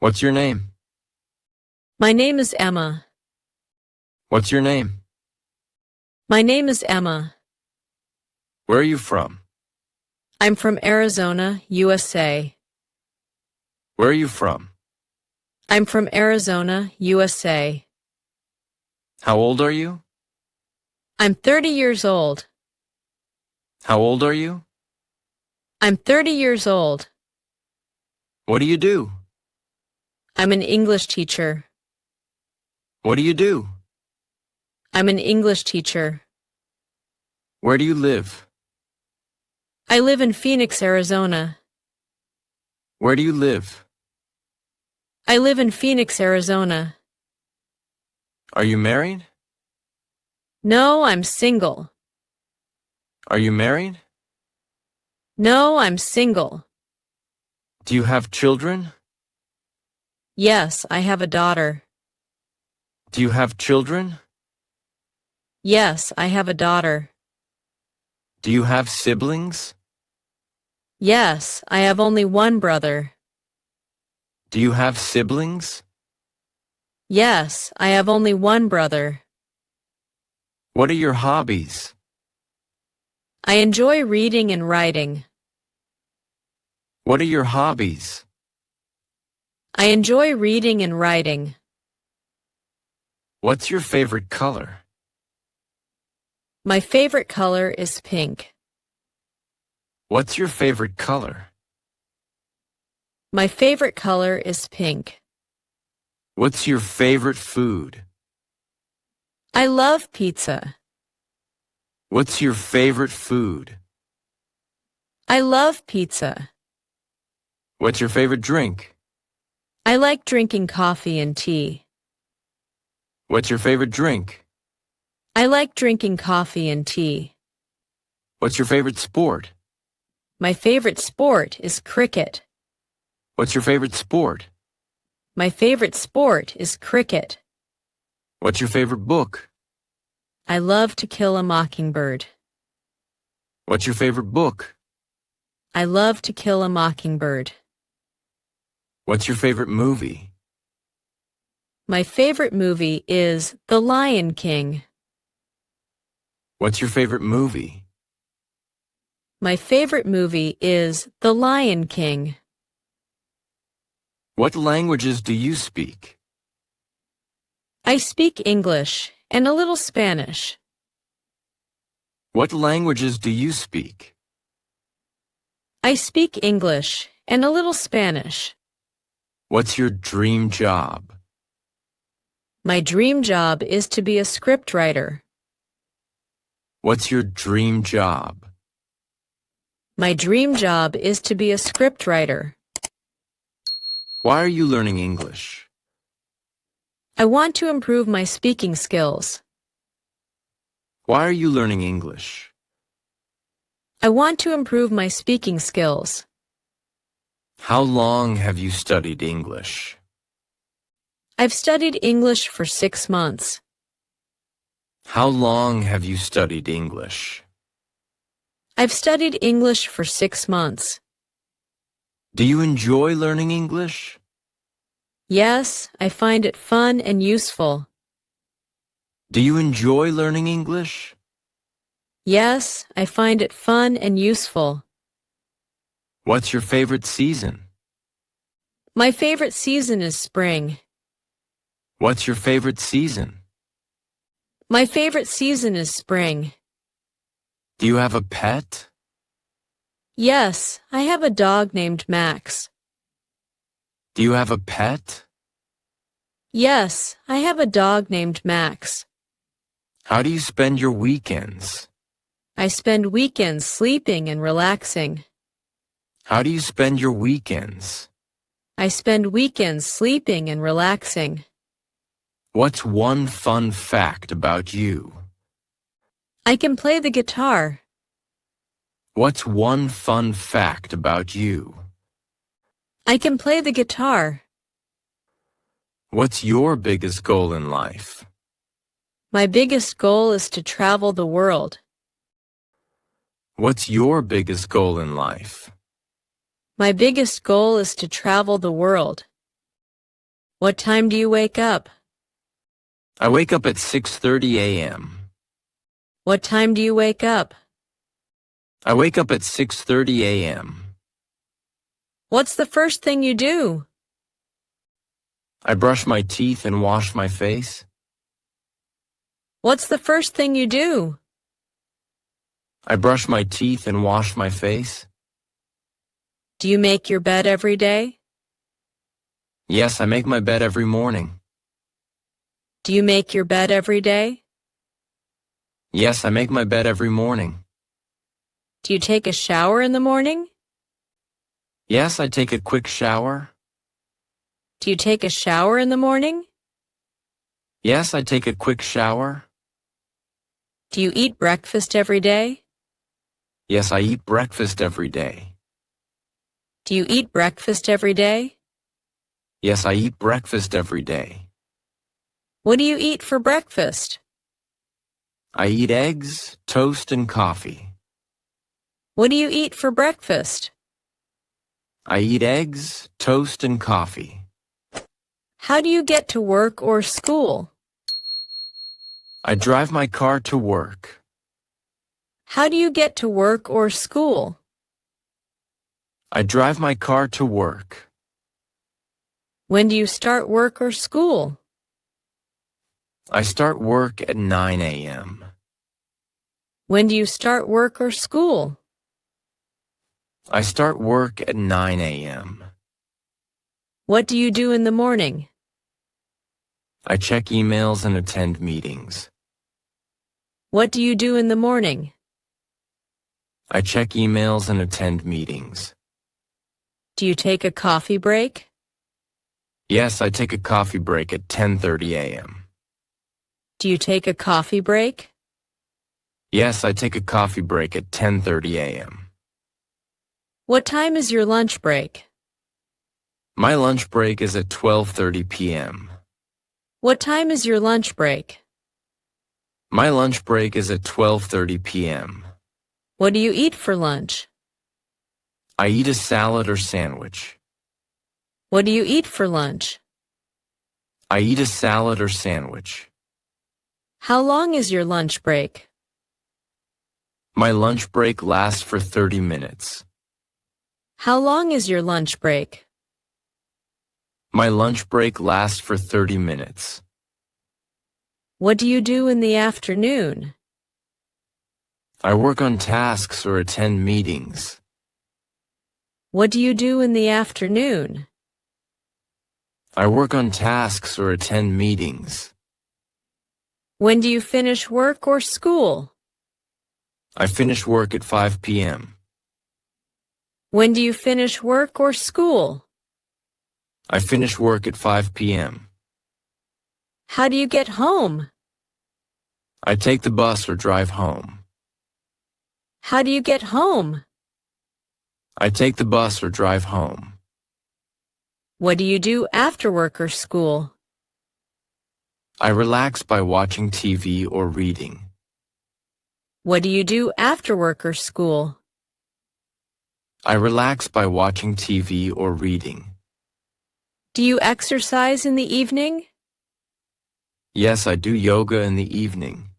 What's your name? My name is Emma. What's your name? My name is Emma. Where are you from? I'm from Arizona, USA. Where are you from? I'm from Arizona, USA. How old are you? I'm 30 years old. How old are you? I'm 30 years old. What do you do? I'm an English teacher. What do you do? I'm an English teacher. Where do you live? I live in Phoenix, Arizona. Where do you live? I live in Phoenix, Arizona. Are you married? No, I'm single. Are you married? No, I'm single. Do you have children? Yes, I have a daughter. Do you have children? Yes, I have a daughter. Do you have siblings? Yes, I have only one brother. Do you have siblings? Yes, I have only one brother. What are your hobbies? I enjoy reading and writing. What are your hobbies? I enjoy reading and writing. What's your favorite color? My favorite color is pink. What's your favorite color? My favorite color is pink. What's your favorite food? I love pizza. What's your favorite food? I love pizza. What's your favorite drink? I like drinking coffee and tea. What's your favorite drink? I like drinking coffee and tea. What's your favorite sport? My favorite sport is cricket. What's your favorite sport? My favorite sport is cricket. What's your favorite book? I love To Kill a Mockingbird. What's your favorite book? I love To Kill a Mockingbird. What's your favorite movie? My favorite movie is The Lion King. What's your favorite movie? My favorite movie is The Lion King. What languages do you speak? I speak English and a little Spanish. What languages do you speak? I speak English and a little Spanish. What's your dream job? My dream job is to be a scriptwriter. What's your dream job? My dream job is to be a scriptwriter. Why are you learning English? I want to improve my speaking skills. Why are you learning English? I want to improve my speaking skills. How long have you studied English? I've studied English for 6 months. How long have you studied English? I've studied English for 6 months. Do you enjoy learning English? Yes, I find it fun and useful. Do you enjoy learning English? Yes, I find it fun and useful. What's your favorite season? My favorite season is spring. What's your favorite season? My favorite season is spring. Do you have a pet? Yes, I have a dog named Max. Do you have a pet? Yes, I have a dog named Max. How do you spend your weekends? I spend weekends sleeping and relaxing. How do you spend your weekends? I spend weekends sleeping and relaxing. What's one fun fact about you? I can play the guitar. What's one fun fact about you? I can play the guitar. What's your biggest goal in life? My biggest goal is to travel the world. What's your biggest goal in life? My biggest goal is to travel the world. What time do you wake up? I wake up at 6:30 a.m. What time do you wake up? I wake up at 6:30 a.m. What's the first thing you do? I brush my teeth and wash my face. What's the first thing you do? I brush my teeth and wash my face. Do you make your bed every day? Yes, I make my bed every morning. Do you make your bed every day? Yes, I make my bed every morning. Do you take a shower in the morning? Yes, I take a quick shower. Do you take a shower in the morning? Yes, I take a quick shower. Do you eat breakfast every day? Yes, I eat breakfast every day. Do you eat breakfast every day? Yes, I eat breakfast every day. What do you eat for breakfast? I eat eggs, toast, and coffee. What do you eat for breakfast? I eat eggs, toast, and coffee. How do you get to work or school? I drive my car to work. How do you get to work or school? I drive my car to work. When do you start work or school? I start work at 9 a.m. When do you start work or school? I start work at 9 a.m. What do you do in the morning? I check emails and attend meetings. What do you do in the morning? I check emails and attend meetings. Do you take a coffee break? Yes, I take a coffee break at 10:30 a.m. Do you take a coffee break? Yes, I take a coffee break at 10:30 a.m. What time is your lunch break? My lunch break is at 12:30 p.m. What time is your lunch break? My lunch break is at 12:30 p.m. What do you eat for lunch? I eat a salad or sandwich. What do you eat for lunch? I eat a salad or sandwich. How long is your lunch break? My lunch break lasts for 30 minutes. How long is your lunch break? My lunch break lasts for 30 minutes. What do you do in the afternoon? I work on tasks or attend meetings. What do you do in the afternoon? I work on tasks or attend meetings. When do you finish work or school? I finish work at 5 p.m. When do you finish work or school? I finish work at 5 p.m. How do you get home? I take the bus or drive home. How do you get home? I take the bus or drive home. What do you do after work or school? I relax by watching TV or reading. What do you do after work or school? I relax by watching TV or reading. Do you exercise in the evening? Yes, I do yoga in the evening.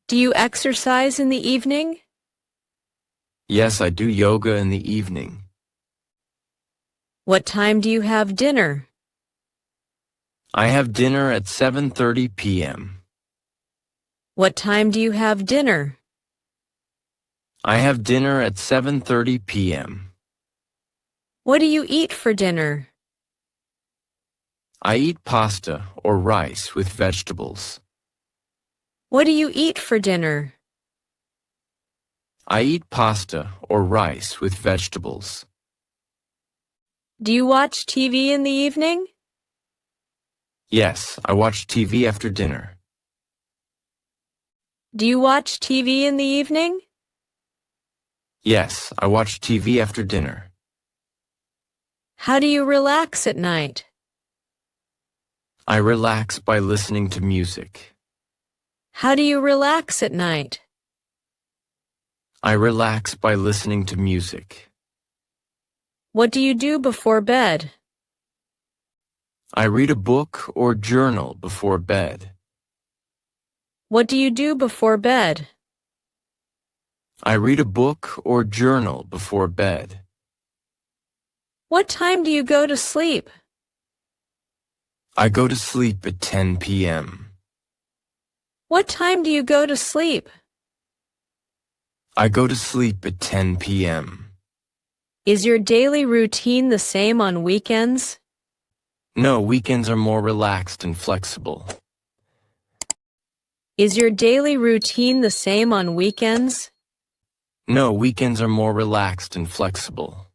Do you exercise in the evening? Yes, I do yoga in the evening. What time do you have dinner? I have dinner at 7:30 p.m. What time do you have dinner? I have dinner at 7:30 p.m. What do you eat for dinner? I eat pasta or rice with vegetables. What do you eat for dinner? I eat pasta or rice with vegetables. Do you watch TV in the evening? Yes, I watch TV after dinner. Do you watch TV in the evening? Yes, I watch TV after dinner. How do you relax at night? I relax by listening to music. How do you relax at night? I relax by listening to music. What do you do before bed? I read a book or journal before bed. What do you do before bed? I read a book or journal before bed. What time do you go to sleep? I go to sleep at 10 p.m. What time do you go to sleep? I go to sleep at 10 p.m. Is your daily routine the same on weekends? No, weekends are more relaxed and flexible. Is your daily routine the same on weekends? No, weekends are more relaxed and flexible.